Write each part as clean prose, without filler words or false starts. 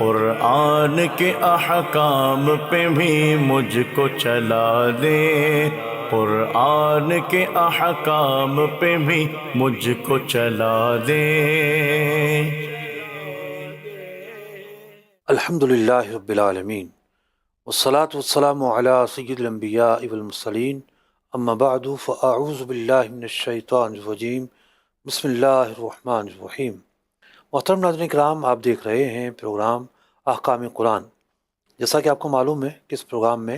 قرآن کے احکام پہ بھی مجھ کو چلا دے، قرآن کے احکام پہ بھی مجھ کو چلا دے۔ الحمد للہ رب العالمین والصلاة والسلام علی سید الانبیاء والمرسلین اما بعد فاعوذ باللہ من الشیطان الرجیم بسم اللہ الرحمن الرحیم۔ محترم ناظرین کرام، آپ دیکھ رہے ہیں پروگرام احکام قرآن۔ جیسا کہ آپ کو معلوم ہے کہ اس پروگرام میں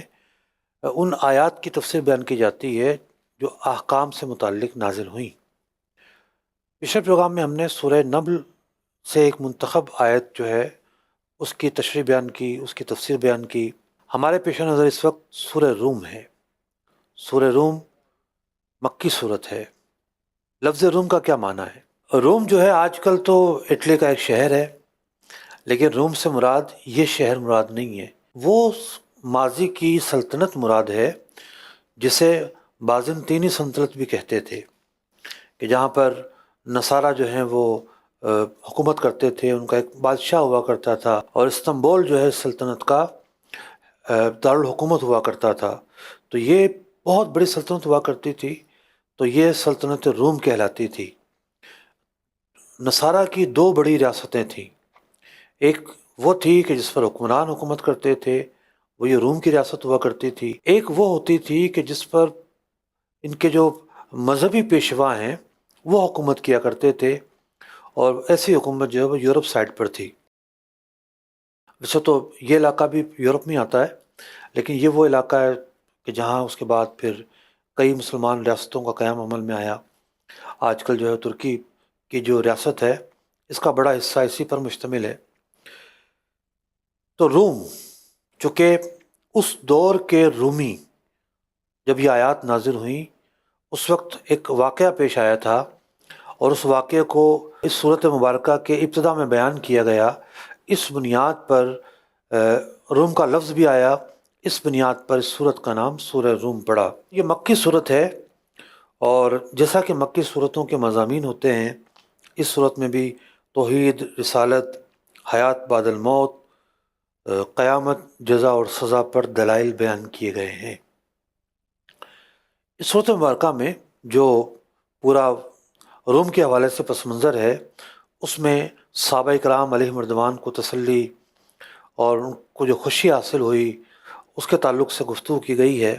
ان آیات کی تفسیر بیان کی جاتی ہے جو احکام سے متعلق نازل ہوئیں۔ پچھلے پروگرام میں ہم نے سورہ نمل سے ایک منتخب آیت جو ہے اس کی تشریح بیان کی، اس کی تفسیر بیان کی۔ ہمارے پیش نظر اس وقت سورہ روم ہے۔ سورہ روم مکی صورت ہے۔ لفظ روم کا کیا معنی ہے؟ روم جو ہے آج کل تو اٹلی کا ایک شہر ہے، لیکن روم سے مراد یہ شہر مراد نہیں ہے، وہ ماضی کی سلطنت مراد ہے جسے بازنطینی سلطنت بھی کہتے تھے، کہ جہاں پر نصارہ جو ہیں وہ حکومت کرتے تھے، ان کا ایک بادشاہ ہوا کرتا تھا، اور استنبول جو ہے سلطنت کا دارالحکومت ہوا کرتا تھا۔ تو یہ بہت بڑی سلطنت ہوا کرتی تھی، تو یہ سلطنت روم کہلاتی تھی۔ نصارہ کی دو بڑی ریاستیں تھیں، ایک وہ تھی کہ جس پر حکمران حکومت کرتے تھے، وہ یہ روم کی ریاست ہوا کرتی تھی۔ ایک وہ ہوتی تھی کہ جس پر ان کے جو مذہبی پیشوا ہیں وہ حکومت کیا کرتے تھے، اور ایسی حکومت جو ہے وہ یورپ سائڈ پر تھی۔ ویسے تو یہ علاقہ بھی یورپ میں آتا ہے، لیکن یہ وہ علاقہ ہے کہ جہاں اس کے بعد پھر کئی مسلمان ریاستوں کا قیام عمل میں آیا۔ آج کل جو ہے ترکی کی جو ریاست ہے اس کا بڑا حصہ اسی پر مشتمل ہے۔ تو روم، چونکہ اس دور کے رومی جب یہ آیات نازل ہوئیں اس وقت ایک واقعہ پیش آیا تھا، اور اس واقعے کو اس صورت مبارکہ کے ابتدا میں بیان کیا گیا۔ اس بنیاد پر روم کا لفظ بھی آیا، اس بنیاد پر اس صورت کا نام سورہ روم پڑا۔ یہ مکی صورت ہے، اور جیسا کہ مکی صورتوں کے مضامین ہوتے ہیں، اس صورت میں بھی توحید، رسالت، حیات بعد الموت، قیامت، جزا اور سزا پر دلائل بیان کیے گئے ہیں۔ اس صورت مبارکہ میں جو پورا روم کے حوالے سے پس منظر ہے، اس میں صحابہ کرام علیہ مردوان کو تسلی اور ان کو جو خوشی حاصل ہوئی اس کے تعلق سے گفتگو کی گئی ہے۔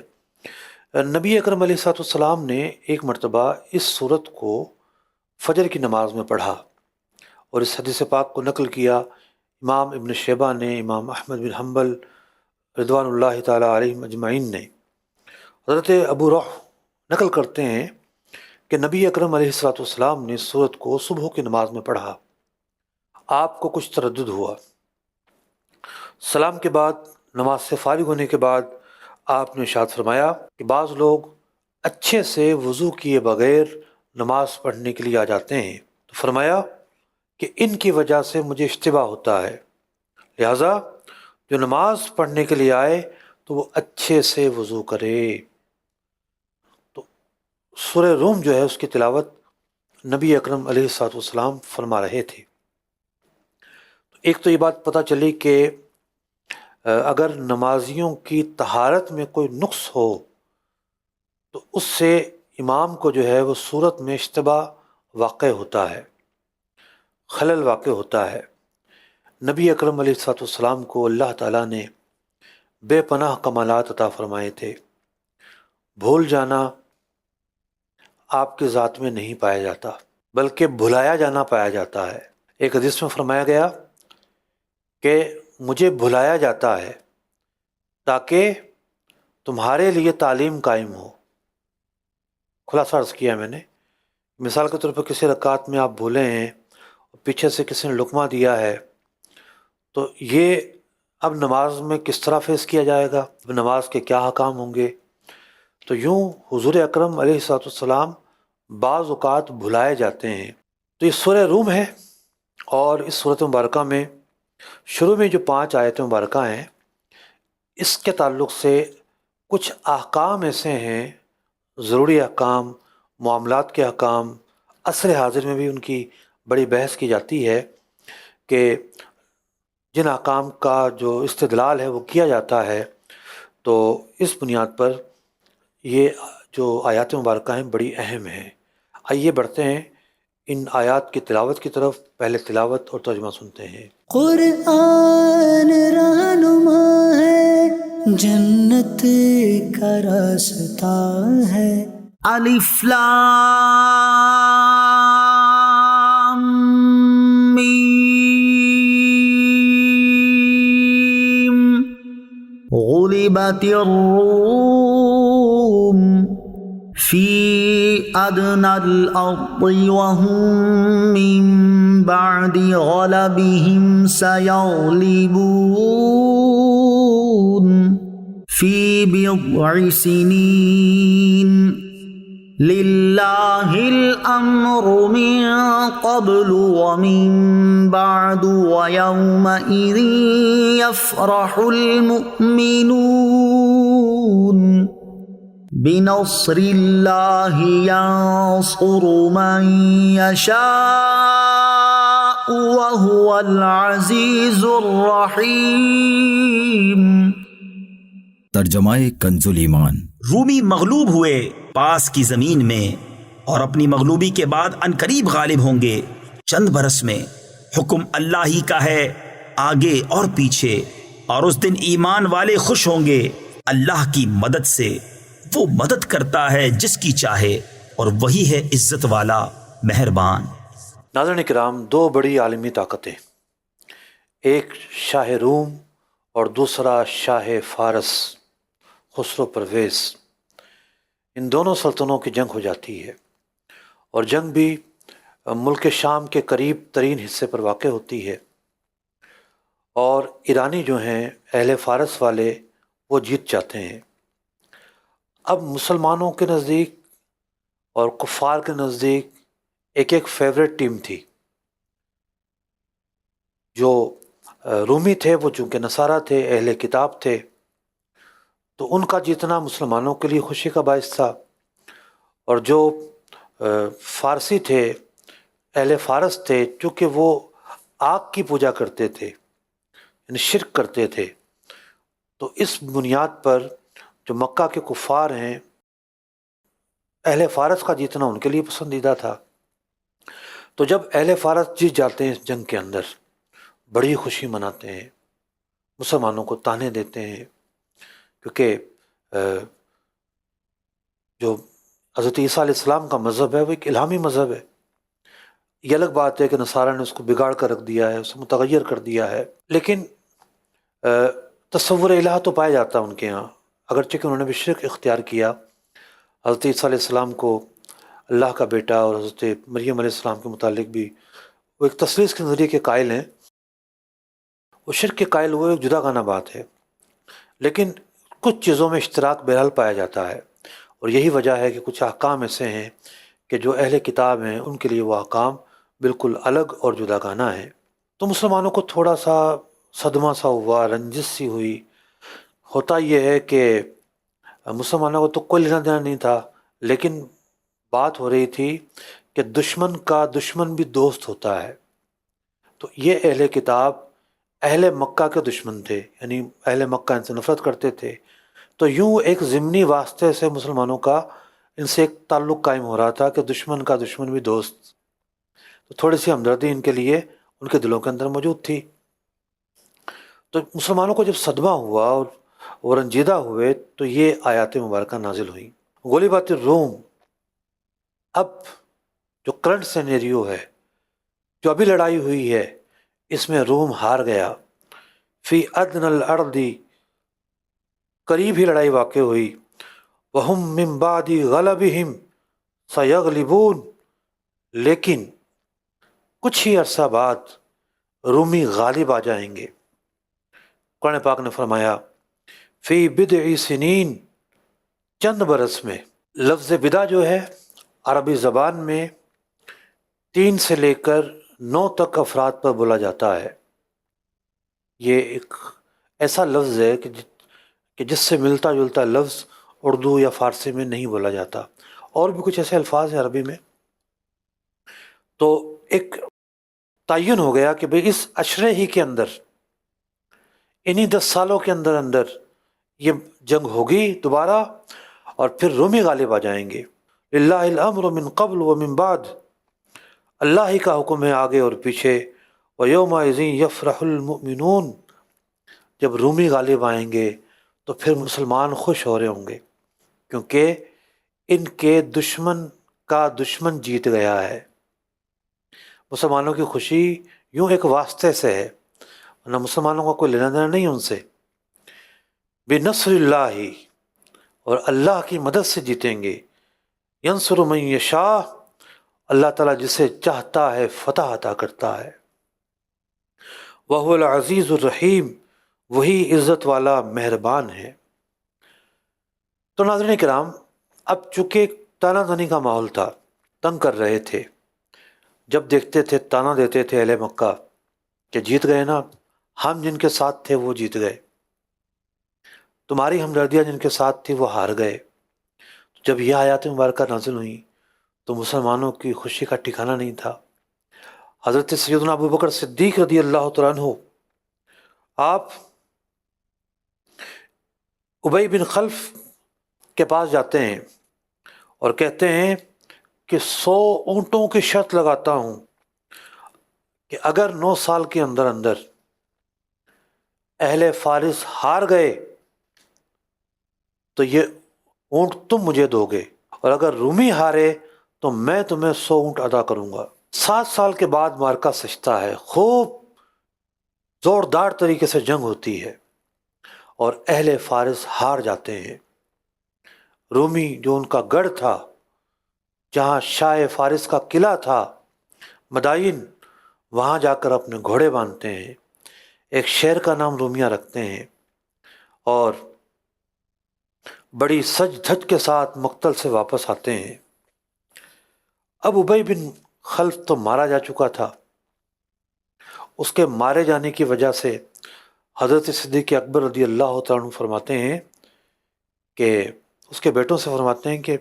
نبی اکرم علیہ الصلوۃ والسلام نے ایک مرتبہ اس صورت کو فجر کی نماز میں پڑھا، اور اس حدیث پاک کو نقل کیا امام ابن شیبہ نے، امام احمد بن حنبل رضوان اللہ تعالیٰ علیہم اجمعین نے۔ حضرت ابو روح نقل کرتے ہیں کہ نبی اکرم علیہ الصلوۃ والسلام نے سورت کو صبح کی نماز میں پڑھا۔ آپ کو کچھ تردد ہوا۔ سلام کے بعد، نماز سے فارغ ہونے کے بعد آپ نے ارشاد فرمایا کہ بعض لوگ اچھے سے وضو کیے بغیر نماز پڑھنے کے لیے آ جاتے ہیں، تو فرمایا کہ ان کی وجہ سے مجھے اشتباہ ہوتا ہے، لہٰذا جو نماز پڑھنے کے لیے آئے تو وہ اچھے سے وضو کرے۔ تو سورہ روم جو ہے اس کی تلاوت نبی اکرم علیہ الصلوۃ والسلام فرما رہے تھے۔ ایک تو یہ بات پتہ چلی کہ اگر نمازیوں کی طہارت میں کوئی نقص ہو تو اس سے امام کو جو ہے وہ صورت میں اشتباہ واقع ہوتا ہے، خلل واقع ہوتا ہے۔ نبی اکرم علیہ الصلوۃ والسلام کو اللہ تعالیٰ نے بے پناہ کمالات عطا فرمائے تھے۔ بھول جانا آپ کے ذات میں نہیں پایا جاتا، بلکہ بھلایا جانا پایا جاتا ہے۔ ایک حدیث میں فرمایا گیا کہ مجھے بھلایا جاتا ہے تاکہ تمہارے لیے تعلیم قائم ہو۔ خلاصہ عرض کیا میں نے، مثال کے طور پر کسی رکعت میں آپ بھولے ہیں، پیچھے سے کسی نے لقمہ دیا ہے، تو یہ اب نماز میں کس طرح فیس کیا جائے گا، اب نماز کے کیا احکام ہوں گے؟ تو یوں حضور اکرم علیہ الصلوۃ والسلام بعض اوقات بھلائے جاتے ہیں۔ تو یہ سورہ روم ہے، اور اس صورت مبارکہ میں شروع میں جو 5 آیت مبارکہ ہیں اس کے تعلق سے کچھ احکام ایسے ہیں، ضروری احکام، معاملات کے احکام، عصر حاضر میں بھی ان کی بڑی بحث کی جاتی ہے کہ جن احکام کا جو استدلال ہے وہ کیا جاتا ہے، تو اس بنیاد پر یہ جو آیات مبارکہ ہیں بڑی اہم ہیں۔ آئیے بڑھتے ہیں ان آیات کی تلاوت کی طرف۔ پہلے تلاوت اور ترجمہ سنتے ہیں۔ قرآن رہنما ہے، جنت کا راستہ ہے۔ الف لام میم، غلبت الروم فی ادنى الارض وهم من بعد غلبهم سيغلبون في بضع سنين لله الأمر من قبل ومن بعد ويومئذ يفرح المؤمنون بنصر اللہ ینصر من یشاء وهو العزیز الرحیم۔ ترجمہ کنز الایمان۔ رومی مغلوب ہوئے پاس کی زمین میں، اور اپنی مغلوبی کے بعد عنقریب غالب ہوں گے۔ چند برس میں حکم اللہ ہی کا ہے، آگے اور پیچھے، اور اس دن ایمان والے خوش ہوں گے۔ اللہ کی مدد سے وہ مدد کرتا ہے جس کی چاہے، اور وہی ہے عزت والا مہربان۔ ناظرین کرام، دو بڑی عالمی طاقتیں، ایک شاہ روم اور دوسرا شاہ فارس خسرو پرویز، ان دونوں سلطنتوں کی جنگ ہو جاتی ہے، اور جنگ بھی ملک شام کے قریب ترین حصے پر واقع ہوتی ہے، اور ایرانی جو ہیں اہل فارس والے وہ جیت جاتے ہیں۔ اب مسلمانوں کے نزدیک اور کفار کے نزدیک ایک ایک فیوریٹ ٹیم تھی۔ جو رومی تھے وہ چونکہ نصارہ تھے، اہل کتاب تھے، تو ان کا جیتنا مسلمانوں کے لیے خوشی کا باعث تھا، اور جو فارسی تھے، اہل فارس تھے، چونکہ وہ آگ کی پوجا کرتے تھے، یعنی شرک کرتے تھے، تو اس بنیاد پر جو مکہ کے کفار ہیں، اہل فارس کا جیتنا ان کے لیے پسندیدہ تھا۔ تو جب اہل فارس جیت جاتے ہیں اس جنگ کے اندر، بڑی خوشی مناتے ہیں، مسلمانوں کو طعنے دیتے ہیں، کیونکہ جو حضرت عیسیٰ علیہ السلام کا مذہب ہے وہ ایک الہامی مذہب ہے۔ یہ الگ بات ہے کہ نصارہ نے اس کو بگاڑ کر رکھ دیا ہے، اسے متغیر کر دیا ہے، لیکن تصور الہ تو پایا جاتا ہے ان کے ہاں، اگرچہ کہ انہوں نے بھی شرک اختیار کیا۔ حضرت عیسیٰ علیہ السلام کو اللہ کا بیٹا اور حضرت مریم علیہ السلام کے متعلق بھی وہ ایک تثلیث کے نظریے کے قائل ہیں، وہ شرک کے قائل وہ ایک جدا گانا بات ہے، لیکن کچھ چیزوں میں اشتراک بہرحال پایا جاتا ہے، اور یہی وجہ ہے کہ کچھ احکام ایسے ہیں کہ جو اہل کتاب ہیں ان کے لیے وہ احکام بالکل الگ اور جدا گانا ہے۔ تو مسلمانوں کو تھوڑا سا صدمہ سا ہوا، رنجش سی ہوئی۔ ہوتا یہ ہے کہ مسلمانوں کو تو کوئی لینا دینا نہیں تھا، لیکن بات ہو رہی تھی کہ دشمن کا دشمن بھی دوست ہوتا ہے، تو یہ اہل کتاب اہل مکہ کے دشمن تھے، یعنی اہل مکہ ان سے نفرت کرتے تھے، تو یوں ایک ضمنی واسطے سے مسلمانوں کا ان سے ایک تعلق قائم ہو رہا تھا کہ دشمن کا دشمن بھی دوست، تو تھوڑی سی ہمدردی ان کے لیے ان کے دلوں کے اندر موجود تھی۔ تو مسلمانوں کو جب صدمہ ہوا اور وہ رنجیدہ ہوئے تو یہ آیات مبارکہ نازل ہوئیں۔ غلبت الروم، اب جو کرنٹ سینیریو ہے، جو ابھی لڑائی ہوئی ہے، اس میں روم ہار گیا۔ فی ادنى الارض، قریب ہی لڑائی واقع ہوئی۔ وہم من بعد غلبہم سیغلبون، لیکن کچھ ہی عرصہ بعد رومی غالب آ جائیں گے۔ قرآن پاک نے فرمایا فی بضع سنین، چند برس میں۔ لفظ بدع جو ہے عربی زبان میں 3 سے لے کر 9 تک افراد پر بولا جاتا ہے۔ یہ ایک ایسا لفظ ہے کہ جس سے ملتا جلتا لفظ اردو یا فارسی میں نہیں بولا جاتا، اور بھی کچھ ایسے الفاظ ہیں عربی میں۔ تو ایک تعین ہو گیا کہ بھئی اس عشرے ہی کے اندر انہی 10 سالوں کے اندر اندر یہ جنگ ہوگی دوبارہ، اور پھر رومی غالب آ جائیں گے۔ للہ الامر من قبل و من بعد، اللہ ہی کا حکم ہے آگے اور پیچھے۔ وَيَوْمَئِذٍ يَفْرَحُ الْمُؤْمِنُونَ، جب رومی غالب آئیں گے تو پھر مسلمان خوش ہو رہے ہوں گے، کیونکہ ان کے دشمن کا دشمن جیت گیا ہے۔ مسلمانوں کی خوشی یوں ایک واسطے سے ہے، ورنہ مسلمانوں کا کوئی لینا دینا نہیں ان سے۔ بنصر اللہ، اور اللہ کی مدد سے جیتیں گے۔ ینصر من یشاء، اللہ تعالیٰ جسے چاہتا ہے فتح عطا کرتا ہے۔ وَهُوَ الْعَزِيزُ الرَّحِيمُ، وہی عزت والا مہربان ہے۔ تو ناظرین کرام، اب چونکہ تانا زنی کا ماحول تھا، تنگ کر رہے تھے، جب دیکھتے تھے تانا دیتے تھے اہل مکہ کہ جیت گئے نا، ہم جن کے ساتھ تھے وہ جیت گئے، تمہاری ہمدردیاں جن کے ساتھ تھی وہ ہار گئے۔ جب یہ آیات مبارکہ نازل ہوئیں تو مسلمانوں کی خوشی کا ٹھکانہ نہیں تھا۔ حضرت سیدنا ابو بکر صدیق رضی اللہ تعالیٰ عنہ، آپ ابی بن خلف کے پاس جاتے ہیں اور کہتے ہیں کہ 100 اونٹوں کی شرط لگاتا ہوں کہ اگر 9 سال کے اندر اندر اہل فارس ہار گئے تو یہ اونٹ تم مجھے دو گے، اور اگر رومی ہارے تو میں تمہیں 100 اونٹ ادا کروں گا۔ 7 سال کے بعد مارکا سجتا ہے، خوب زوردار طریقے سے جنگ ہوتی ہے اور اہل فارس ہار جاتے ہیں۔ رومی جو ان کا گڑھ تھا، جہاں شاہ فارس کا قلعہ تھا، مدائن، وہاں جا کر اپنے گھوڑے باندھتے ہیں، ایک شہر کا نام رومیہ رکھتے ہیں، اور بڑی سج دھج کے ساتھ مقتل سے واپس آتے ہیں۔ اب ابی بن خلف تو مارا جا چکا تھا، اس کے مارے جانے کی وجہ سے حضرت صدیق اکبر رضی اللہ تعالیٰ عنہ فرماتے ہیں کہ اس کے بیٹوں سے فرماتے ہیں کہ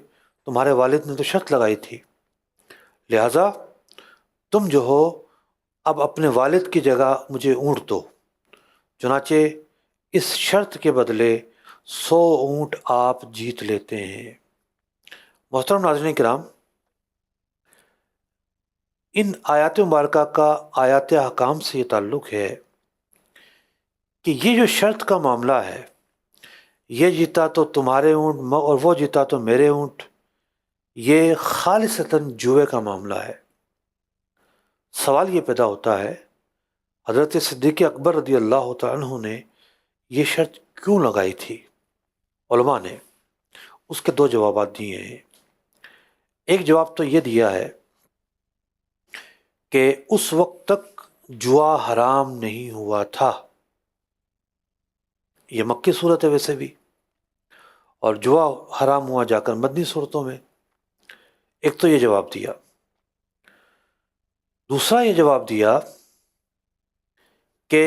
تمہارے والد نے تو شرط لگائی تھی، لہٰذا تم جو ہو اب اپنے والد کی جگہ مجھے اونٹ دو۔ چنانچہ اس شرط کے بدلے 100 اونٹ آپ جیت لیتے ہیں۔ محترم ناظرین کرام، ان آیات مبارکہ کا آیات احکام سے یہ تعلق ہے کہ یہ جو شرط کا معاملہ ہے، یہ جیتا تو تمہارے اونٹ اور وہ جیتا تو میرے اونٹ، یہ خالصتاً جوئے کا معاملہ ہے۔ سوال یہ پیدا ہوتا ہے، حضرت صدیق اکبر رضی اللہ تعالیٰ عنہ نے یہ شرط کیوں لگائی تھی؟ علماء نے اس کے 2 جوابات دیے ہیں۔ ایک جواب تو یہ دیا ہے کہ اس وقت تک جوا حرام نہیں ہوا تھا، یہ مکی صورت ہے ویسے بھی، اور جوا حرام ہوا جا کر مدنی صورتوں میں۔ ایک تو یہ جواب دیا۔ دوسرا یہ جواب دیا کہ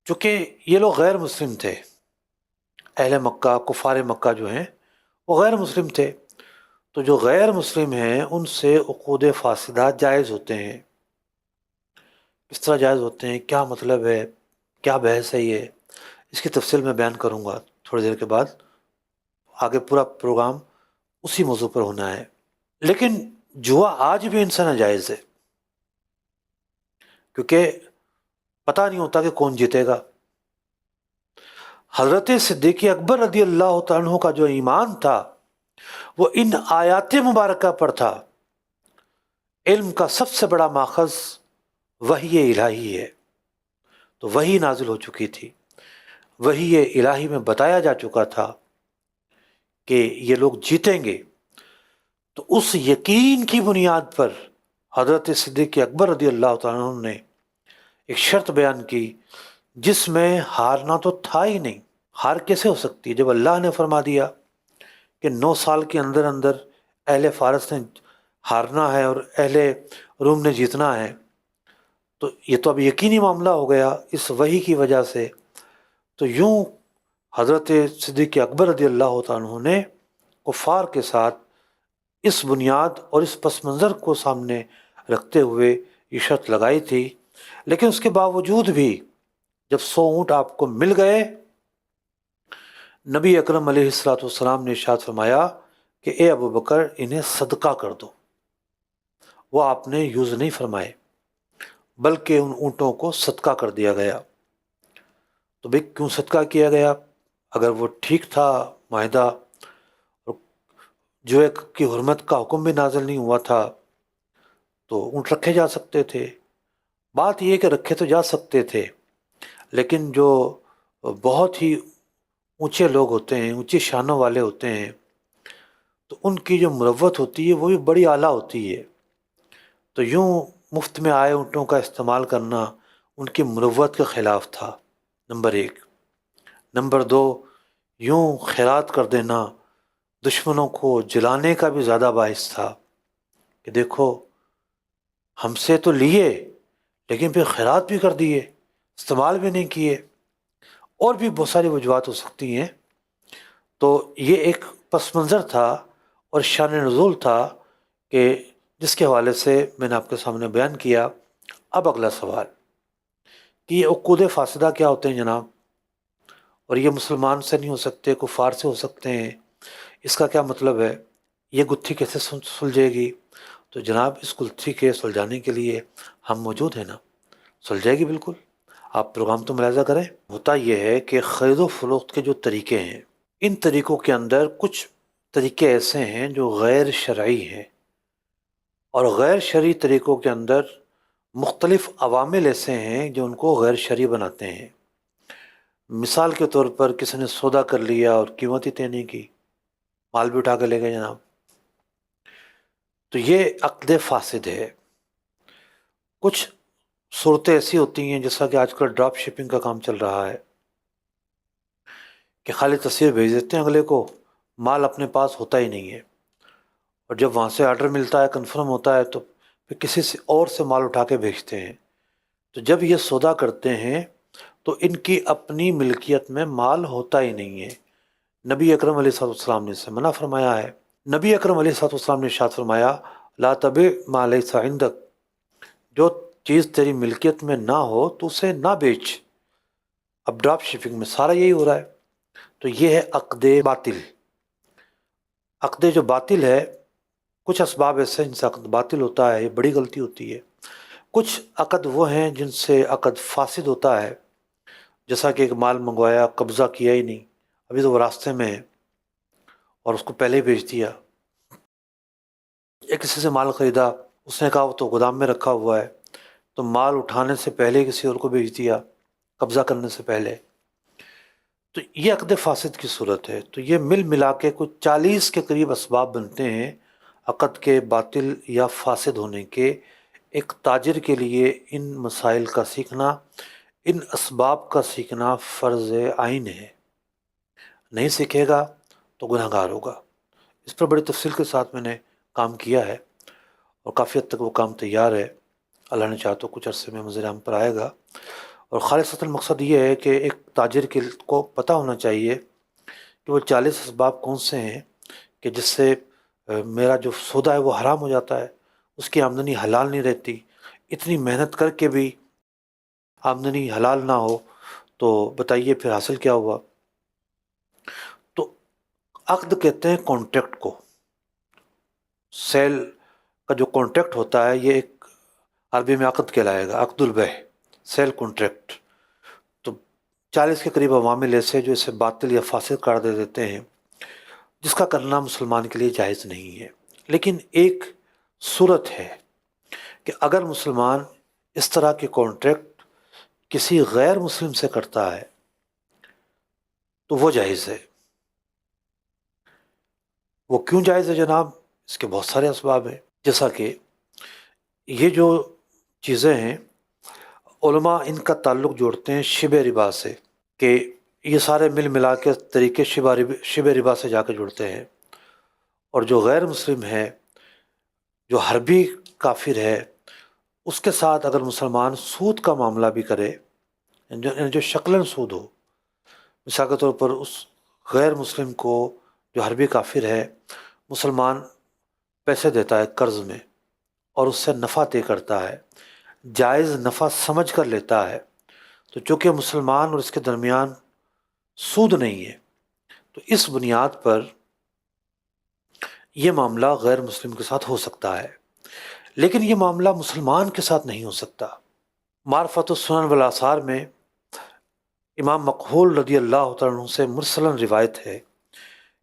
چونکہ یہ لوگ غیر مسلم تھے، اہل مکہ، کفار مکہ جو ہیں وہ غیر مسلم تھے، تو جو غیر مسلم ہیں ان سے عقود فاسدات جائز ہوتے ہیں۔ کس طرح جائز ہوتے ہیں، کیا مطلب ہے، کیا بحث ہے، یہ اس کی تفصیل میں بیان کروں گا تھوڑی دیر کے بعد۔ آگے پورا پروگرام اسی موضوع پر ہونا ہے۔ لیکن جوا آج بھی ان سے ناجائز ہے، کیونکہ پتہ نہیں ہوتا کہ کون جیتے گا۔ حضرت صدیق اکبر رضی اللہ تعالیٰ عنہ کا جو ایمان تھا وہ ان آیات مبارکہ پر تھا۔ علم کا سب سے بڑا ماخذ وحی الہی ہے، تو وحی نازل ہو چکی تھی، وحی الہی میں بتایا جا چکا تھا کہ یہ لوگ جیتیں گے۔ تو اس یقین کی بنیاد پر حضرت صدیق اکبر رضی اللہ تعالیٰ عنہ نے ایک شرط بیان کی جس میں ہارنا تو تھا ہی نہیں۔ ہار کیسے ہو سکتی ہے جب اللہ نے فرما دیا کہ 9 سال کے اندر اندر اہل فارس نے ہارنا ہے اور اہل روم نے جیتنا ہے، تو یہ تو اب یقینی معاملہ ہو گیا اس وحی کی وجہ سے۔ تو یوں حضرت صدیق اکبر رضی اللہ تعالیٰ عنہ نے کفار کے ساتھ اس بنیاد اور اس پس منظر کو سامنے رکھتے ہوئے یہ شرط لگائی تھی لیکن اس کے باوجود بھی جب 100 اونٹ آپ کو مل گئے، نبی اکرم علیہ الصلوۃ والسلام نے ارشاد فرمایا کہ اے ابو بکر انہیں صدقہ کر دو۔ وہ آپ نے یوز نہیں فرمائے بلکہ ان اونٹوں کو صدقہ کر دیا گیا۔ تو بھئی کیوں صدقہ کیا گیا؟ اگر وہ ٹھیک تھا معاہدہ، جو ایک کی حرمت کا حکم بھی نازل نہیں ہوا تھا، تو اونٹ رکھے جا سکتے تھے۔ بات یہ کہ رکھے تو جا سکتے تھے، لیکن جو بہت ہی اونچے لوگ ہوتے ہیں، اونچی شانوں والے ہوتے ہیں، تو ان کی جو مروت ہوتی ہے وہ بھی بڑی اعلیٰ ہوتی ہے۔ تو یوں مفت میں آئے اونٹوں کا استعمال کرنا ان کی مروت کے خلاف تھا، نمبر 1۔ نمبر 2، یوں خیرات کر دینا دشمنوں کو جلانے کا بھی زیادہ باعث تھا کہ دیکھو ہم سے تو لیے لیکن پھر خیرات بھی کر دیے، استعمال بھی نہیں کیے، اور بھی بہت ساری وجوہات ہو سکتی ہیں۔ تو یہ ایک پس منظر تھا اور شان نزول تھا کہ جس کے حوالے سے میں نے آپ کے سامنے بیان کیا۔ اب اگلا سوال کہ یہ عقود فاسدہ کیا ہوتے ہیں جناب، اور یہ مسلمان سے نہیں ہو سکتے، کفار سے ہو سکتے ہیں، اس کا کیا مطلب ہے؟ یہ گتھی کیسے سلجھے گی؟ تو جناب اس گتھی کے سلجھانے کے لیے ہم موجود ہیں نا، سلجھے گی بالکل۔ آپ پروگرام تو ملاحظہ کریں۔ ہوتا یہ ہے کہ خرید و فروخت کے جو طریقے ہیں، ان طریقوں کے اندر کچھ طریقے ایسے ہیں جو غیر شرعی ہیں، اور غیر شرعی طریقوں کے اندر مختلف عوامل ایسے ہیں جو ان کو غیر شرعی بناتے ہیں۔ مثال کے طور پر کسی نے سودا کر لیا اور قیمت ہی طے نہیں کی، مال بھی اٹھا کے لے گئے جناب، تو یہ عقد فاسد ہے۔ کچھ صورتیں ایسی ہوتی ہیں جیسا کہ آج کل ڈراپ شپنگ کا کام چل رہا ہے کہ خالی تصویر بھیج دیتے ہیں اگلے کو، مال اپنے پاس ہوتا ہی نہیں ہے، اور جب وہاں سے آرڈر ملتا ہے، کنفرم ہوتا ہے، تو پھر کسی سے اور سے مال اٹھا کے بھیجتے ہیں۔ تو جب یہ سودا کرتے ہیں تو ان کی اپنی ملکیت میں مال ہوتا ہی نہیں ہے۔ نبی اکرم علیہ الصلوۃ والسلام نے اسے منع فرمایا ہے۔ نبی اکرم علیہ الصلوۃ والسلام نے ارشاد فرمایا لا تبع ما لیس عندک، جو چیز تیری ملکیت میں نہ ہو تو اسے نہ بیچ۔ اب ڈراپ شپنگ میں سارا یہی ہو رہا ہے۔ تو یہ ہے عقد باطل۔ عقد جو باطل ہے، کچھ اسباب ایسے ہیں جن سے عقد باطل ہوتا ہے، یہ بڑی غلطی ہوتی ہے۔ کچھ عقد وہ ہیں جن سے عقد فاسد ہوتا ہے، جیسا کہ ایک مال منگوایا، قبضہ کیا ہی نہیں، ابھی تو وہ راستے میں ہے اور اس کو پہلے ہی بھیج دیا۔ ایک کسی سے مال خریدا، اس نے کہا وہ تو گودام میں رکھا ہوا ہے، تو مال اٹھانے سے پہلے کسی اور کو بھیج دیا، قبضہ کرنے سے پہلے۔ تو یہ عقد فاسد کی صورت ہے۔ تو یہ مل ملا کے کچھ 40 کے قریب اسباب بنتے ہیں عقد کے باطل یا فاسد ہونے کے۔ ایک تاجر کے لیے ان مسائل کا سیکھنا، ان اسباب کا سیکھنا فرض عین ہے۔ نہیں سیکھے گا تو گناہ گار ہوگا۔ اس پر بڑی تفصیل کے ساتھ میں نے کام کیا ہے اور کافی حد تک وہ کام تیار ہے۔ اللہ نے چاہا تو کچھ عرصے میں منظر عام پر آئے گا۔ اور خالصتاً مقصد یہ ہے کہ ایک تاجر کو پتہ ہونا چاہیے کہ وہ 40 اسباب کون سے ہیں کہ جس سے میرا جو سودا ہے وہ حرام ہو جاتا ہے، اس کی آمدنی حلال نہیں رہتی۔ اتنی محنت کر کے بھی آمدنی حلال نہ ہو تو بتائیے پھر حاصل کیا ہوا؟ تو عقد کہتے ہیں کانٹریکٹ کو۔ سیل کا جو کانٹریکٹ ہوتا ہے، یہ ایک عربی میں عقد کہلائے گا، عقد البیع، سیل کانٹریکٹ۔ تو 40 کے قریب عوامل ایسے جو اسے باطل یا فاسد قرار دے دیتے ہیں، جس کا کرنا مسلمان کے لیے جائز نہیں ہے۔ لیکن ایک صورت ہے کہ اگر مسلمان اس طرح کے کانٹریکٹ کسی غیر مسلم سے کرتا ہے تو وہ جائز ہے۔ وہ کیوں جائز ہے جناب؟ اس کے بہت سارے اسباب ہیں۔ جیسا کہ یہ جو چیزیں ہیں، علماء ان کا تعلق جوڑتے ہیں شبہ ربا سے، کہ یہ سارے مل ملا کے طریقے شبہ ربا سے جا کے جڑتے ہیں۔ اور جو غیر مسلم ہے، جو حربی کافر ہے، اس کے ساتھ اگر مسلمان سود کا معاملہ بھی کرے، جو شکلاً سود ہو، مثال کے طور پر اس غیر مسلم کو جو حربی کافر ہے، مسلمان پیسے دیتا ہے قرض میں اور اس سے نفع طے کرتا ہے، جائز نفع سمجھ کر لیتا ہے، تو چونکہ مسلمان اور اس کے درمیان سود نہیں ہے، تو اس بنیاد پر یہ معاملہ غیر مسلم کے ساتھ ہو سکتا ہے، لیکن یہ معاملہ مسلمان کے ساتھ نہیں ہو سکتا۔ معرفت السنن والآثار میں امام مقہول رضی اللہ تعالیٰ عنہ سے مرسلاً روایت ہے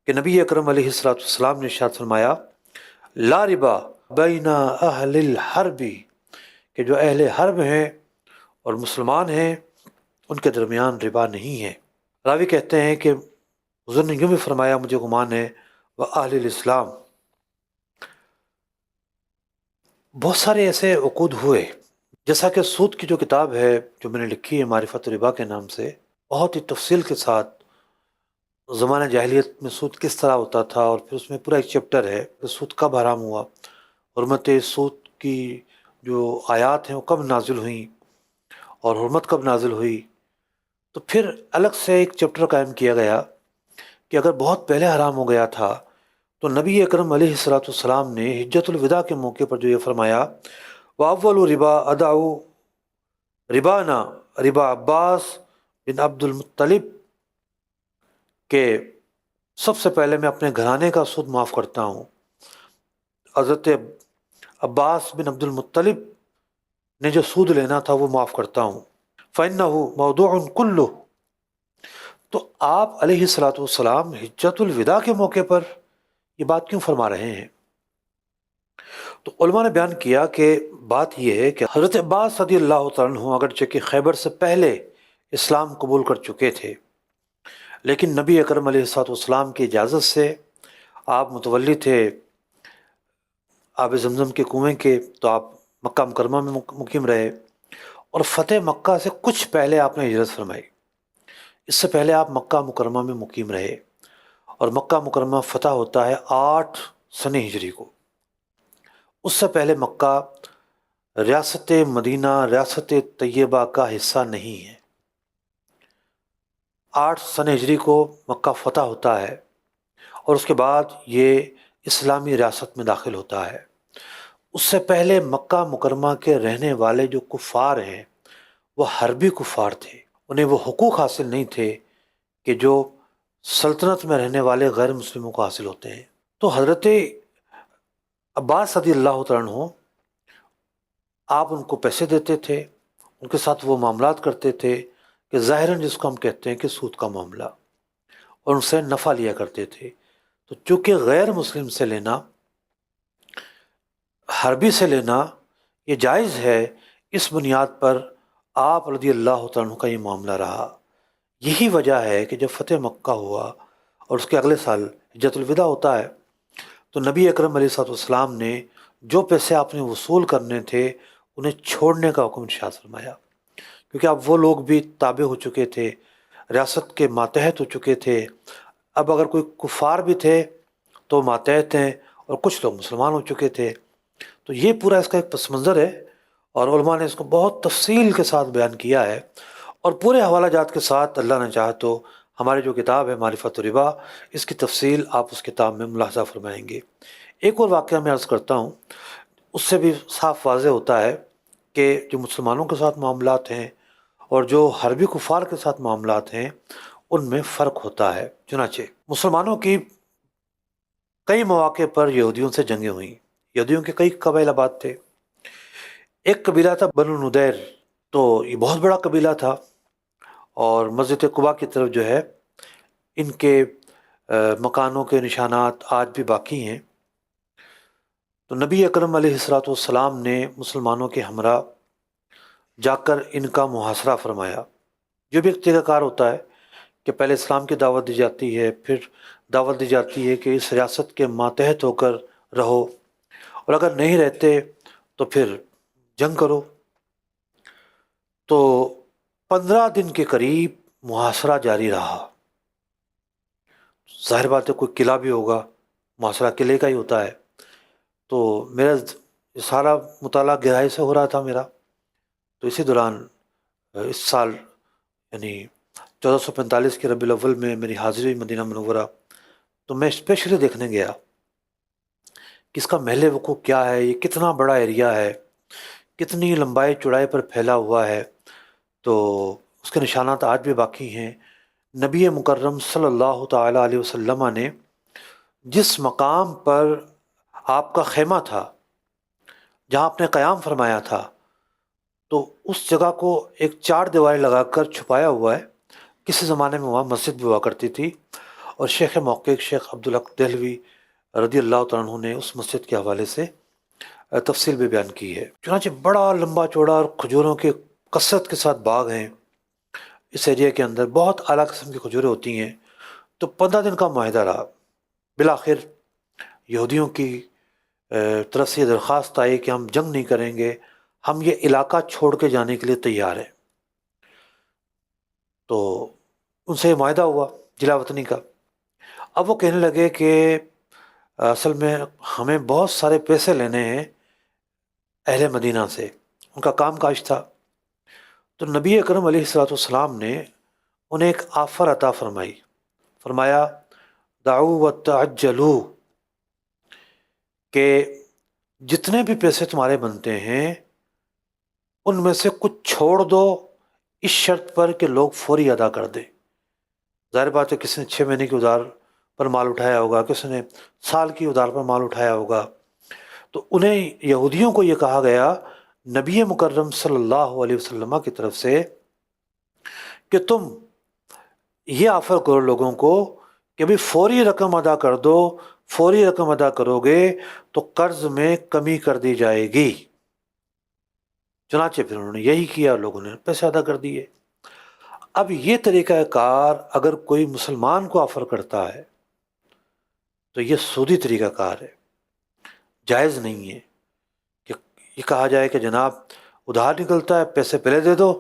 کہ نبی اکرم علیہ الصلوۃ والسلام نے ارشاد فرمایا، لا ربا بین اہل الحرب، کہ جو اہل حرب ہیں اور مسلمان ہیں ان کے درمیان ربا نہیں ہے۔ راوی کہتے ہیں کہ حضور نے یوں بھی فرمایا، مجھے گمان ہے، وہ اہل الاسلام۔ بہت سارے ایسے عقود ہوئے، جیسا کہ سود کی جو کتاب ہے جو میں نے لکھی ہے معرفت ربا کے نام سے، بہت ہی تفصیل کے ساتھ زمانہ جاہلیت میں سود کس طرح ہوتا تھا، اور پھر اس میں پورا ایک چیپٹر ہے کہ سود کب حرام ہوا، حرمت سود کی جو آیات ہیں وہ کب نازل ہوئیں اور حرمت کب نازل ہوئی۔ تو پھر الگ سے ایک چیپٹر قائم کیا گیا کہ اگر بہت پہلے حرام ہو گیا تھا تو نبی اکرم علیہ الصلوۃ والسلام نے حجۃ الوداع کے موقع پر جو یہ فرمایا، وَأَوَّلُ رِبَا أَدَعُ رِبَانَا رِبَا عباس بن عبد المطلب، کہ سب سے پہلے میں اپنے گھرانے کا سود معاف کرتا ہوں، حضرت عباس بن عبد المطلب نے جو سود لینا تھا وہ معاف کرتا ہوں، فَإِنَّهُ مَوْضُوعٌ كُلُّهُ۔ تو آپ علیہ الصلوۃ والسلام حجۃ الوداع کے موقع پر یہ بات کیوں فرما رہے ہیں؟ تو علماء نے بیان کیا کہ بات یہ ہے کہ حضرت عباس رضی اللہ تعالیٰ عنہ اگرچہ کہ خیبر سے پہلے اسلام قبول کر چکے تھے، لیکن نبی اکرم علیہ الصلوۃ والسلام کی اجازت سے آپ متولی تھے آب زمزم کے کنویں کے، تو آپ مکہ مکرمہ میں مقیم رہے، اور فتح مکہ سے کچھ پہلے آپ نے ہجرت فرمائی۔ اس سے پہلے آپ مکہ مکرمہ میں مقیم رہے، اور مکہ مکرمہ فتح ہوتا ہے 8 سن ہجری کو۔ اس سے پہلے مکہ ریاست مدینہ، ریاست طیبہ کا حصہ نہیں ہے۔ 8 سن ہجری کو مکہ فتح ہوتا ہے، اور اس کے بعد یہ اسلامی ریاست میں داخل ہوتا ہے۔ اس سے پہلے مکہ مکرمہ کے رہنے والے جو کفار ہیں وہ حربی کفار تھے، انہیں وہ حقوق حاصل نہیں تھے کہ جو سلطنت میں رہنے والے غیر مسلموں کو حاصل ہوتے ہیں۔ تو حضرت عباس رضی اللہ تعالیٰ عنہ آپ ان کو پیسے دیتے تھے، ان کے ساتھ وہ معاملات کرتے تھے کہ ظاہراً جس کو ہم کہتے ہیں کہ سود کا معاملہ، اور ان سے نفع لیا کرتے تھے۔ تو چونکہ غیر مسلم سے لینا، حربی سے لینا یہ جائز ہے، اس بنیاد پر آپ رضی اللہ تعالیٰ عنہ کا یہ معاملہ رہا۔ یہی وجہ ہے کہ جب فتح مکہ ہوا اور اس کے اگلے سال حجۃ الوداع ہوتا ہے، تو نبی اکرم علیہ الصلوۃ والسلام نے جو پیسے آپ نے وصول کرنے تھے انہیں چھوڑنے کا حکم ارشاد فرمایا، کیونکہ اب وہ لوگ بھی تابع ہو چکے تھے، ریاست کے ماتحت ہو چکے تھے۔ اب اگر کوئی کفار بھی تھے تو ماتحت ہیں، اور کچھ لوگ مسلمان ہو چکے تھے۔ تو یہ پورا اس کا ایک پس منظر ہے، اور علماء نے اس کو بہت تفصیل کے ساتھ بیان کیا ہے، اور پورے حوالہ جات کے ساتھ اللہ نے چاہا تو ہماری جو کتاب ہے معرفت ربا، اس کی تفصیل آپ اس کتاب میں ملاحظہ فرمائیں گے۔ ایک اور واقعہ میں عرض کرتا ہوں، اس سے بھی صاف واضح ہوتا ہے کہ جو مسلمانوں کے ساتھ معاملات ہیں اور جو حربی کفار کے ساتھ معاملات ہیں ان میں فرق ہوتا ہے۔ چنانچہ مسلمانوں کی کئی مواقع پر یہودیوں سے جنگیں ہوئیں، یہودیوں کے کئی قبائل آباد تھے۔ ایک قبیلہ تھا بنو ندیر، تو یہ بہت بڑا قبیلہ تھا، اور مسجد قباء کی طرف جو ہے ان کے مکانوں کے نشانات آج بھی باقی ہیں۔ تو نبی اکرم علیہ الصلوۃ والسلام نے مسلمانوں کے ہمراہ جا کر ان کا محاصرہ فرمایا۔ جو بھی ایک طریقہ کار ہوتا ہے کہ پہلے اسلام کی دعوت دی جاتی ہے، پھر دعوت دی جاتی ہے کہ اس ریاست کے ماتحت ہو کر رہو، اور اگر نہیں رہتے تو پھر جنگ کرو۔ تو 15 دن کے قریب محاصرہ جاری رہا۔ ظاہر بات ہے کوئی قلعہ بھی ہوگا، محاصرہ قلعے کا ہی ہوتا ہے۔ تو میرا سارا مطالعہ گہرائی سے ہو رہا تھا میرا، تو اسی دوران اس سال یعنی 1445 کے ربیع الاول میں میری حاضری مدینہ منورہ، تو میں اسپیشلی دیکھنے گیا کہ اس کا محل وقوع کیا ہے، یہ کتنا بڑا ایریا ہے کتنی لمبائی چوڑائی پر پھیلا ہوا ہے، تو اس کے نشانات آج بھی باقی ہیں۔ نبی مکرم صلی اللہ تعالیٰ علیہ وسلم نے جس مقام پر آپ کا خیمہ تھا، جہاں آپ نے قیام فرمایا تھا، تو اس جگہ کو ایک چار دیواری لگا کر چھپایا ہوا ہے۔ کسی زمانے میں وہاں مسجد بھی ہوا کرتی تھی، اور شیخ محقق شیخ عبدالحق دہلوی رضی اللہ تعالیٰ عنہ نے اس مسجد کے حوالے سے تفصیل بھی بیان کی ہے۔ چنانچہ بڑا لمبا چوڑا اور کھجوروں کے کثرت کے ساتھ باغ ہیں اس ایریا کے اندر، بہت اعلیٰ قسم کی کھجوریں ہوتی ہیں۔ تو 15 دن کا معاہدہ رہا۔ بالآخر یہودیوں کی طرف سے یہ درخواست آئی کہ ہم جنگ نہیں کریں گے، ہم یہ علاقہ چھوڑ کے جانے کے لیے تیار ہیں۔ تو ان سے یہ معاہدہ ہوا جلا وطنی کا۔ اب وہ کہنے لگے کہ اصل میں ہمیں بہت سارے پیسے لینے ہیں اہل مدینہ سے، ان کا کام کاج تھا۔ تو نبی اکرم علیہ الصلوۃ والسلام نے انہیں ایک آفر عطا فرمائی، فرمایا دعوا وتعجلوا، کہ جتنے بھی پیسے تمہارے بنتے ہیں ان میں سے کچھ چھوڑ دو، اس شرط پر کہ لوگ فوری ادا کر دیں۔ ظاہر بات ہے کسی نے 6 مہینے کی ادار پر مال اٹھایا ہوگا، کسی نے سال کی ادار پر مال اٹھایا ہوگا، تو انہیں یہودیوں کو یہ کہا گیا نبی مکرم صلی اللہ علیہ وسلم کی طرف سے کہ تم یہ آفر کرو لوگوں کو کہ بھی فوری رقم ادا کر دو، فوری رقم ادا کرو گے تو قرض میں کمی کر دی جائے گی۔ چنانچہ پھر انہوں نے یہی کیا، لوگوں نے پیسے ادا کر دیے۔ اب یہ طریقہ کار اگر کوئی مسلمان کو آفر کرتا ہے تو یہ سودی طریقہ کار ہے، جائز نہیں ہے کہ یہ کہا جائے کہ جناب ادھار نکلتا ہے، پیسے پہلے دے دو،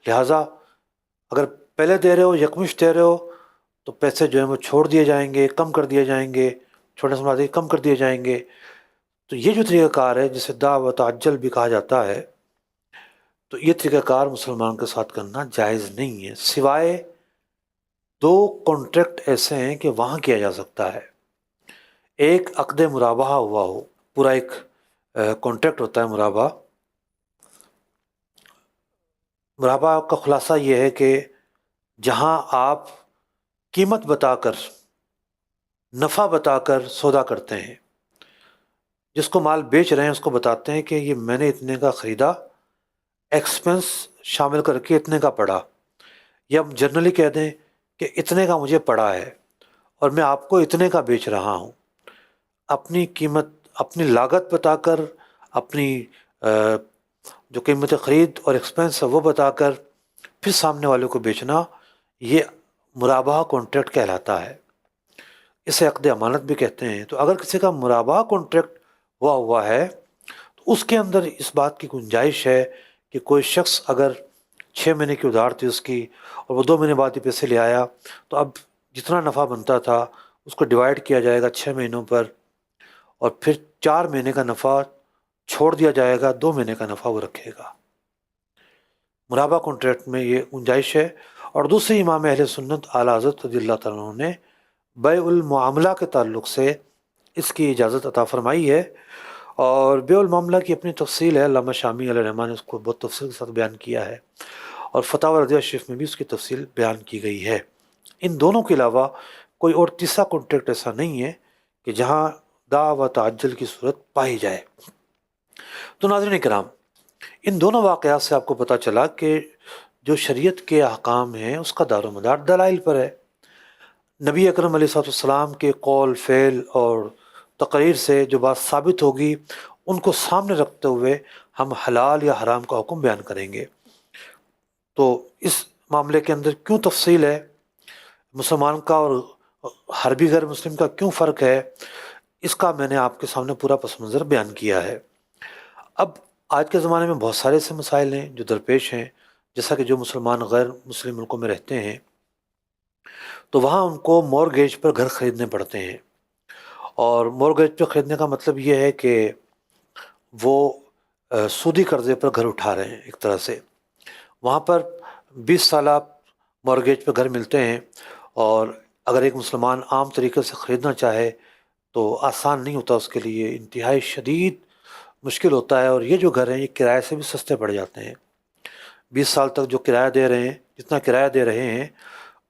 لہٰذا اگر پہلے دے رہے ہو، یکمشت دے رہے ہو، تو پیسے جو ہیں وہ چھوڑ دیے جائیں گے، کم کر دیے جائیں گے، چھوٹے سے مراد کم کر دیے جائیں گے۔ تو یہ جو طریقہ کار ہے جسے دعوۃ وتعجل بھی کہا جاتا ہے، تو یہ طریقہ کار مسلمان کے ساتھ کرنا جائز نہیں ہے، سوائے 2 کانٹریکٹ ایسے ہیں کہ وہاں کیا جا سکتا ہے۔ ایک عقد مرابحہ ہوا ہو، پورا ایک کانٹریکٹ ہوتا ہے مرابحہ۔ مرابحہ کا خلاصہ یہ ہے کہ جہاں آپ قیمت بتا کر، نفع بتا کر سودا کرتے ہیں، جس کو مال بیچ رہے ہیں اس کو بتاتے ہیں کہ یہ میں نے اتنے کا خریدا، ایکسپنس شامل کر کے اتنے کا پڑا، یا ہم جنرلی کہہ دیں کہ اتنے کا مجھے پڑا ہے اور میں آپ کو اتنے کا بیچ رہا ہوں۔ اپنی قیمت، اپنی لاگت بتا کر، اپنی جو قیمت خرید اور ایکسپنس ہے وہ بتا کر پھر سامنے والے کو بیچنا، یہ مرابحہ کانٹریکٹ کہلاتا ہے۔ اسے عقد امانت بھی کہتے ہیں۔ تو اگر کسی کا مرابحہ کانٹریکٹ ہوا ہے تو اس کے اندر اس بات کی گنجائش ہے کہ کوئی شخص اگر 6 مہینے کی ادھار تھی اس کی اور وہ 2 مہینے بعد ہی پیسے لے آیا، تو اب جتنا نفع بنتا تھا اس کو ڈیوائڈ کیا جائے گا 6 مہینوں پر، اور پھر 4 مہینے کا نفع چھوڑ دیا جائے گا، 2 مہینے کا نفع وہ رکھے گا۔ مرابحہ کانٹریکٹ میں یہ گنجائش ہے۔ اور دوسری امام اہل سنت اعلیٰ حضرت رضی اللہ تعالیٰ عنہ نے بیع المعاملہ کے تعلق سے اس کی اجازت عطا فرمائی ہے، اور بیع المعاملہ کی اپنی تفصیل ہے، علامہ شامی علیہ الرحمٰن نے اس کو بہت تفصیل کے ساتھ بیان کیا ہے، اور فتاوی رضیہ شریف میں بھی اس کی تفصیل بیان کی گئی ہے۔ ان دونوں کے علاوہ کوئی اور تیسرا کانٹریکٹ ایسا نہیں ہے کہ جہاں دعوۃ وتعجل کی صورت پائی جائے۔ تو ناظرین کرام، ان دونوں واقعات سے آپ کو پتہ چلا کہ جو شریعت کے احکام ہیں اس کا دار و مدار دلائل پر ہے۔ نبی اکرم علیہ الصلوۃ والسلام کے قول، فعل اور تقریر سے جو بات ثابت ہوگی ان کو سامنے رکھتے ہوئے ہم حلال یا حرام کا حکم بیان کریں گے۔ تو اس معاملے کے اندر کیوں تفصیل ہے، مسلمان کا اور حربی غیر مسلم کا کیوں فرق ہے، اس کا میں نے آپ کے سامنے پورا پس منظر بیان کیا ہے۔ اب آج کے زمانے میں بہت سارے ایسے مسائل ہیں جو درپیش ہیں، جیسا کہ جو مسلمان غیر مسلم ملکوں میں رہتے ہیں تو وہاں ان کو مورگیج پر گھر خریدنے پڑتے ہیں، اور مورگیج پہ خریدنے کا مطلب یہ ہے کہ وہ سودی قرضے پر گھر اٹھا رہے ہیں ایک طرح سے۔ وہاں پر 20 سالہ مورگیج پہ گھر ملتے ہیں، اور اگر ایک مسلمان عام طریقے سے خریدنا چاہے تو آسان نہیں ہوتا اس کے لیے، انتہائی شدید مشکل ہوتا ہے، اور یہ جو گھر ہیں یہ کرائے سے بھی سستے پڑ جاتے ہیں۔ 20 سال تک جو کرایہ دے رہے ہیں، جتنا کرایہ دے رہے ہیں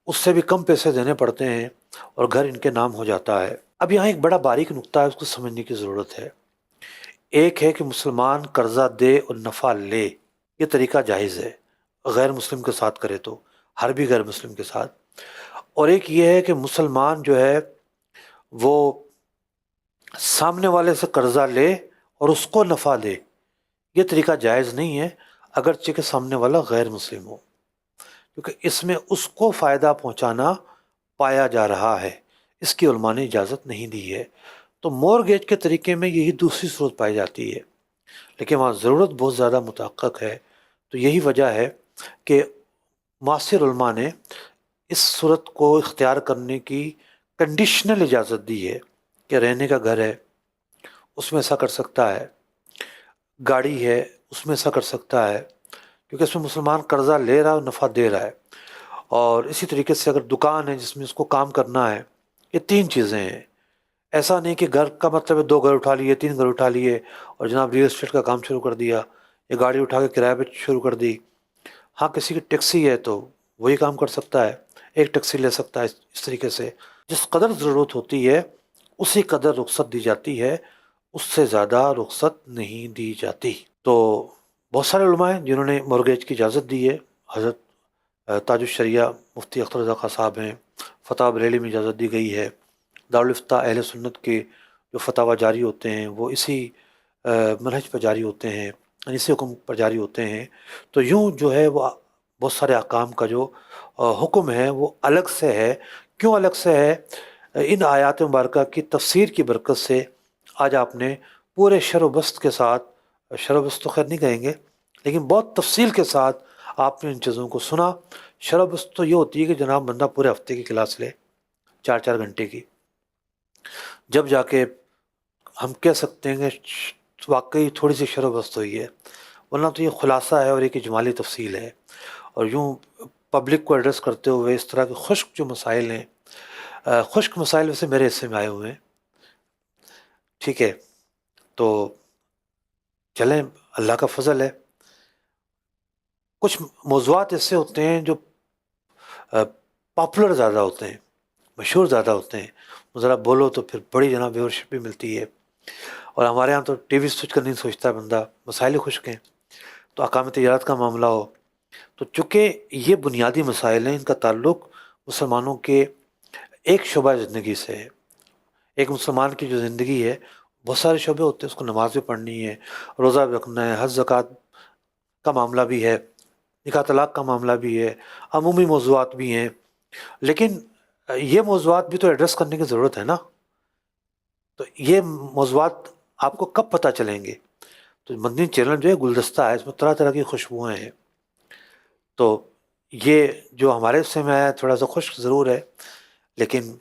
اس سے بھی کم پیسے دینے پڑتے ہیں اور گھر ان کے نام ہو جاتا ہے۔ اب یہاں ایک بڑا باریک نقطہ ہے، اس کو سمجھنے کی ضرورت ہے۔ ایک ہے کہ مسلمان قرضہ دے اور نفع لے، یہ طریقہ جائز ہے، غیر مسلم کے ساتھ کرے تو، ہر بھی غیر مسلم کے ساتھ۔ اور ایک یہ ہے کہ مسلمان جو ہے وہ سامنے والے سے قرضہ لے اور اس کو نفع دے، یہ طریقہ جائز نہیں ہے، اگرچہ کہ سامنے والا غیر مسلم ہو، کیونکہ اس میں اس کو فائدہ پہنچانا پایا جا رہا ہے، اس کی علماء نے اجازت نہیں دی ہے۔ تو مورگیج کے طریقے میں یہی دوسری صورت پائی جاتی ہے، لیکن وہاں ضرورت بہت زیادہ متحقق ہے، تو یہی وجہ ہے کہ معاصر علماء نے اس صورت کو اختیار کرنے کی کنڈیشنل اجازت دی ہے کہ رہنے کا گھر ہے اس میں ایسا کر سکتا ہے، گاڑی ہے اس میں ایسا کر سکتا ہے، کیونکہ اس میں مسلمان قرضہ لے رہا ہے اور نفع دے رہا ہے۔ اور اسی طریقے سے اگر دکان ہے جس میں اس کو کام کرنا ہے، یہ 3 چیزیں ہیں۔ ایسا نہیں کہ گھر کا مطلب ہے 2 گھر اٹھا لیے، 3 گھر اٹھا لیے اور جناب ریئل اسٹیٹ کا کام شروع کر دیا، یا گاڑی اٹھا کے کرائے پہ شروع کر دی۔ ہاں کسی کی ٹیکسی ہے تو وہی کام کر سکتا ہے، ایک ٹیکسی لے سکتا ہے، اس طریقے سے جس قدر ضرورت ہوتی ہے اسی قدر رخصت دی جاتی ہے، اس سے زیادہ رخصت نہیں دی جاتی۔ تو بہت سارے علماء ہیں جنہوں نے مورگیج کی اجازت دی ہے، حضرت تاج الشریعہ مفتی اختر رضا خان صاحب ہیں، فتح بریلی میں اجازت دی گئی ہے، دارالافتاء اہل سنت کے جو فتاوی جاری ہوتے ہیں وہ اسی منہج پر جاری ہوتے ہیں، اسی حکم پر جاری ہوتے ہیں۔ تو یوں جو ہے وہ بہت سارے احکام کا جو حکم ہے وہ الگ سے ہے۔ کیوں الگ سے ہے؟ ان آیات مبارکہ کی تفسیر کی برکت سے آج آپ نے پورے شر و بست کے ساتھ، شر و بست تو خیر نہیں کہیں گے لیکن بہت تفصیل کے ساتھ آپ نے ان چیزوں کو سنا۔ شر و بست تو یہ ہوتی ہے کہ جناب بندہ پورے ہفتے کی کلاس لے 4 گھنٹے کی، جب جا کے ہم کہہ سکتے ہیں کہ واقعی تھوڑی سی شر و بست ہوئی ہے، ورنہ تو یہ خلاصہ ہے اور ایک اجمالی تفصیل ہے۔ اور یوں پبلک کو ایڈریس کرتے ہوئے اس طرح کے خشک جو مسائل ہیں، خشک مسائل ویسے میرے حصے میں آئے ہوئے ہیں، ٹھیک ہے، تو چلیں اللہ کا فضل ہے۔ کچھ موضوعات ایسے ہوتے ہیں جو پاپولر زیادہ ہوتے ہیں، مشہور زیادہ ہوتے ہیں، ذرا بولو تو پھر بڑی جناب ویورشپ بھی ملتی ہے، اور ہمارے ہاں تو ٹی وی سوئچ کرنے نہیں سوچتا ہے بندہ، مسائل خشک ہیں۔ تو احکام تجارت کا معاملہ ہو، تو چونکہ یہ بنیادی مسائل ہیں، ان کا تعلق مسلمانوں کے ایک شعبہ زندگی سے ہے۔ ایک مسلمان کی جو زندگی ہے بہت سارے شعبے ہوتے ہیں، اس کو نماز بھی پڑھنی ہے، روزہ بھی رکھنا ہے، حج زکوٰۃ کا معاملہ بھی ہے، نکاح طلاق کا معاملہ بھی ہے، عمومی موضوعات بھی ہیں، لیکن یہ موضوعات بھی تو ایڈریس کرنے کی ضرورت ہے نا۔ تو یہ موضوعات آپ کو کب پتہ چلیں گے؟ تو مدنی چینل جو ہے گلدستہ ہے، اس میں طرح طرح کی خوشبوئیں ہیں۔ تو یہ جو ہمارے حصے میں ہے تھوڑا سا خشک ضرور ہے، لیکن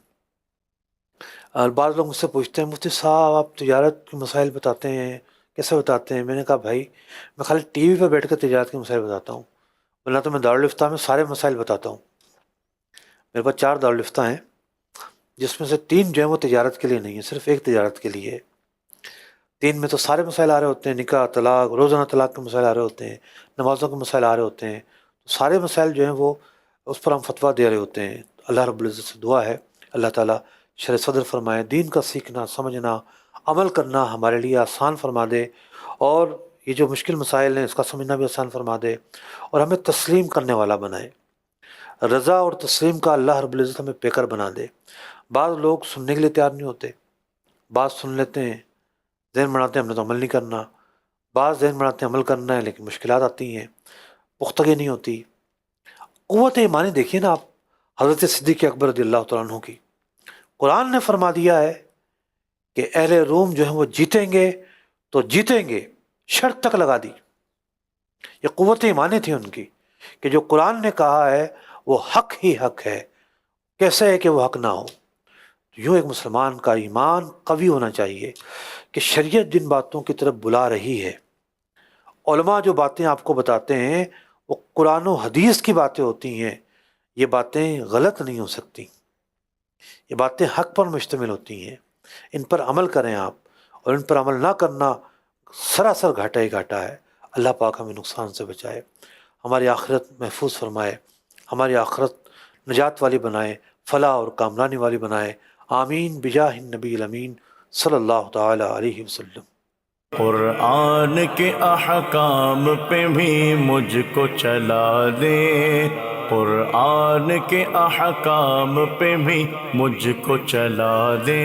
بعض لوگ مجھ سے پوچھتے ہیں مفتی صاحب آپ تجارت کے مسائل بتاتے ہیں، کیسے بتاتے ہیں؟ میں نے کہا بھائی میں خالی ٹی وی پہ بیٹھ کر تجارت کے مسائل بتاتا ہوں، ورنہ تو میں دارالافتاء میں سارے مسائل بتاتا ہوں۔ میرے پاس 4 دارالافتاء ہیں، جس میں سے 3 جو ہیں وہ تجارت کے لیے نہیں ہیں، صرف ایک تجارت کے لیے ہے۔ 3 میں تو سارے مسائل آ رہے ہوتے ہیں، نکاح طلاق، روزانہ طلاق کے مسائل آ رہے ہوتے ہیں، نمازوں کے مسائل آ رہے ہوتے ہیں، سارے مسائل جو ہیں وہ اس پر ہم فتویٰ دے رہے ہوتے ہیں۔ اللہ رب العزت سے دعا ہے اللہ تعالیٰ شرح صدر فرمائے، دین کا سیکھنا، سمجھنا، عمل کرنا ہمارے لیے آسان فرما دے، اور یہ جو مشکل مسائل ہیں اس کا سمجھنا بھی آسان فرما دے، اور ہمیں تسلیم کرنے والا بنائے۔ رضا اور تسلیم کا اللہ رب العزت ہمیں پیکر بنا دے۔ بعض لوگ سننے کے لیے تیار نہیں ہوتے، بعض سن لیتے ہیں، ذہن بناتے ہیں ہم نے تو عمل نہیں کرنا، بعض ذہن بناتے ہیں عمل کرنا ہے لیکن مشکلات آتی ہیں، پختگی نہیں ہوتی۔ قوت ایمانی دیکھیے نا آپ حضرت صدیق اکبر رضی اللہ تعالیٰ عنہ کی، قرآن نے فرما دیا ہے کہ اہل روم جو ہیں وہ جیتیں گے تو جیتیں گے، شرط تک لگا دی۔ یہ قوت ایمانی تھی ان کی کہ جو قرآن نے کہا ہے وہ حق ہی حق ہے، کیسے ہے کہ وہ حق نہ ہو۔ یوں ایک مسلمان کا ایمان قوی ہونا چاہیے کہ شریعت جن باتوں کی طرف بلا رہی ہے، علماء جو باتیں آپ کو بتاتے ہیں وہ قرآن و حدیث کی باتیں ہوتی ہیں، یہ باتیں غلط نہیں ہو سکتی، یہ باتیں حق پر مشتمل ہوتی ہیں، ان پر عمل کریں آپ، اور ان پر عمل نہ کرنا سراسر گھاٹا ہی گھاٹا ہے۔ اللہ پاک ہمیں نقصان سے بچائے، ہماری آخرت محفوظ فرمائے، ہماری آخرت نجات والی بنائے، فلاح اور کامرانی والی بنائے۔ آمین بجاہ النبی الامین صلی اللہ تعالی علیہ وسلم۔ قرآن کے احکام پہ بھی مجھ کو چلا دے، قرآن کے احکام پہ بھی مجھ کو چلا دے۔